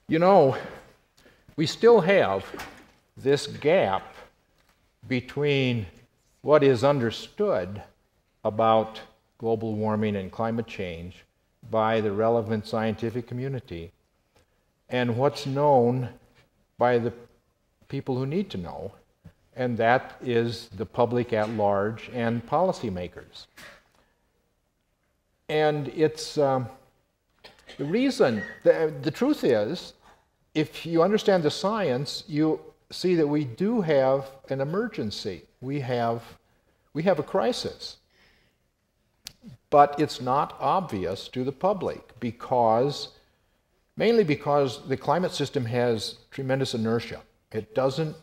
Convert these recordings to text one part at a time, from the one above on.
You know, we still have this gap between what is understood about global warming and climate change by the relevant scientific community and what's known by the people who need to know, and that is the public at large and policymakers. And it's the reason, the truth is, if you understand the science, you see that we do have an emergency. We have a crisis. But it's not obvious to the public mainly because the climate system has tremendous inertia. It doesn't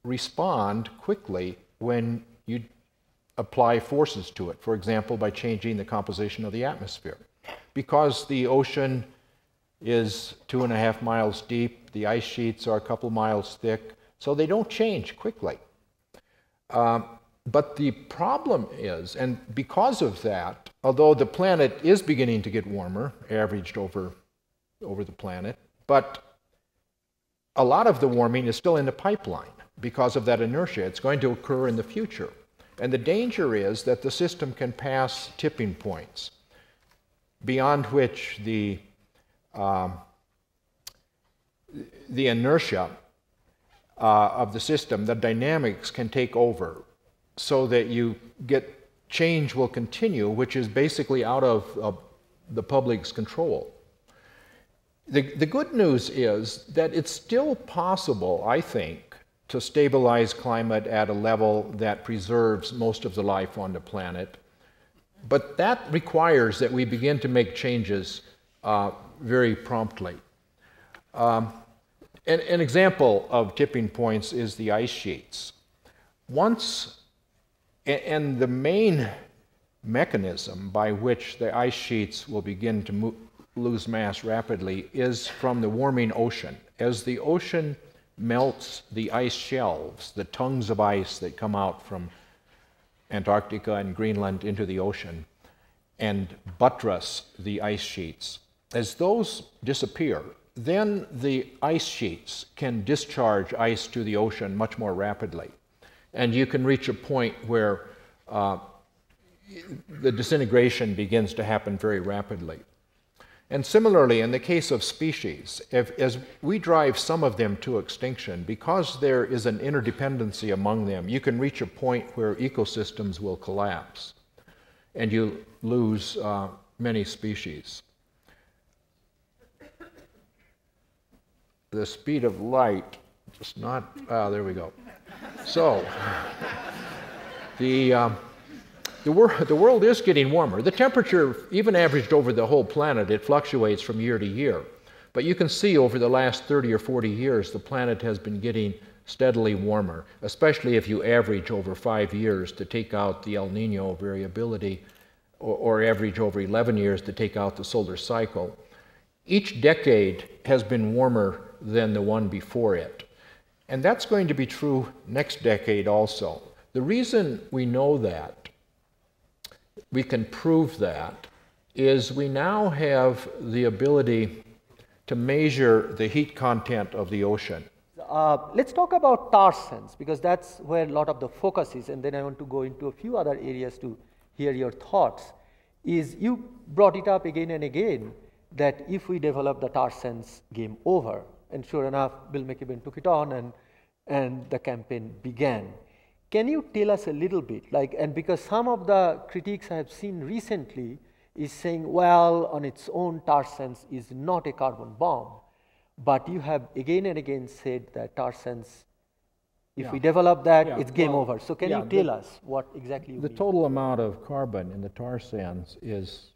respond quickly when you apply forces to it, for example, by changing the composition of the atmosphere. Because the ocean is 2.5 miles deep, the ice sheets are a couple miles thick, so they don't change quickly. But the problem is, and because of that, although the planet is beginning to get warmer, averaged over the planet, but a lot of the warming is still in the pipeline because of that inertia. It's going to occur in the future. And the danger is that the system can pass tipping points beyond which the inertia of the system, the dynamics can take over, so that you get change will continue, which is basically out of the public's control. The good news is that it's still possible, I think, to stabilize climate at a level that preserves most of the life on the planet. But that requires that we begin to make changes very promptly. An example of tipping points is the ice sheets. And the main mechanism by which the ice sheets will begin to lose mass rapidly is from the warming ocean. As the ocean melts the ice shelves, the tongues of ice that come out from Antarctica and Greenland into the ocean and buttress the ice sheets, as those disappear, then the ice sheets can discharge ice to the ocean much more rapidly. And you can reach a point where the disintegration begins to happen very rapidly. And similarly, in the case of species, as we drive some of them to extinction, because there is an interdependency among them, you can reach a point where ecosystems will collapse and you lose many species. The speed of light, just not, there we go. So, the world is getting warmer. The temperature, even averaged over the whole planet, it fluctuates from year to year. But you can see over the last 30 or 40 years, the planet has been getting steadily warmer, especially if you average over 5 years to take out the El Nino variability, or average over 11 years to take out the solar cycle. Each decade has been warmer than the one before it. And that's going to be true next decade also. The reason we know that, we can prove that, is we now have the ability to measure the heat content of the ocean. Let's talk about tar sands, because that's where a lot of the focus is, and then I want to go into a few other areas to hear your thoughts. Is you brought it up again and again that if we develop the tar sands, game over. And sure enough, Bill McKibben took it on and the campaign began. Can you tell us a little bit, and because some of the critiques I have seen recently is saying, well, on its own, tar sands is not a carbon bomb. But you have again and again said that tar sands, if we develop that, it's game over. So can you tell us what exactly you mean? The total amount of carbon in the tar sands is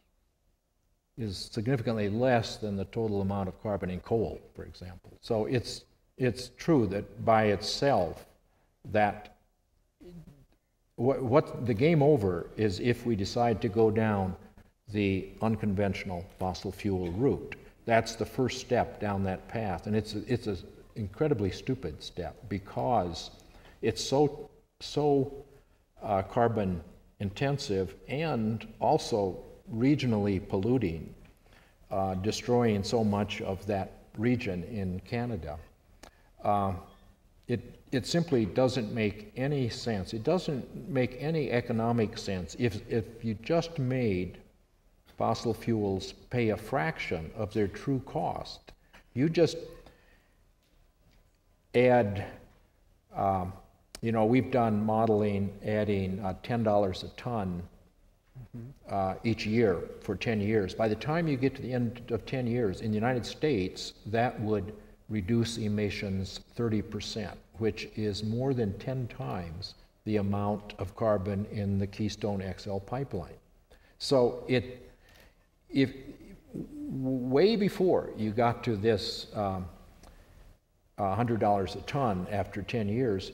significantly less than the total amount of carbon in coal, for example. So it's true that by itself, that what the game over is if we decide to go down the unconventional fossil fuel route. That's the first step down that path, and it's an incredibly stupid step because it's so carbon intensive and also regionally polluting, destroying so much of that region in Canada. It simply doesn't make any sense. It doesn't make any economic sense if you just made fossil fuels pay a fraction of their true cost. You just add, we've done modeling adding $10 a ton each year for 10 years. By the time you get to the end of 10 years, in the United States, that would reduce emissions 30%, which is more than 10 times the amount of carbon in the Keystone XL pipeline. So if way before you got to this $100 a ton after 10 years,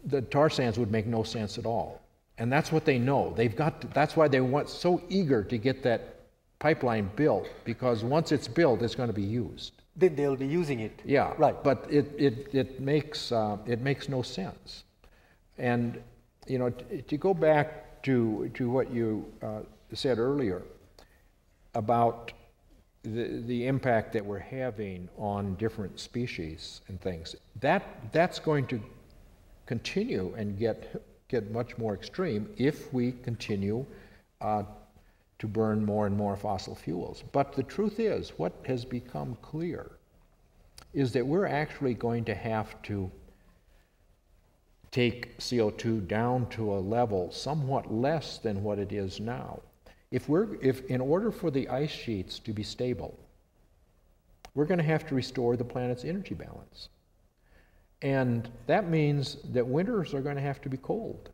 the tar sands would make no sense at all. And that's what they know. That's why they want so eager to get that pipeline built, because once it's built, it's going to be used. Then they'll be using it. Yeah, right. But it makes no sense. And to go back to what you said earlier about the impact that we're having on different species and things, that's going to continue and get much more extreme if we continue to burn more and more fossil fuels. But the truth is, what has become clear is that we're actually going to have to take CO2 down to a level somewhat less than what it is now. If in order for the ice sheets to be stable, we're going to have to restore the planet's energy balance. And that means that winters are going to have to be cold,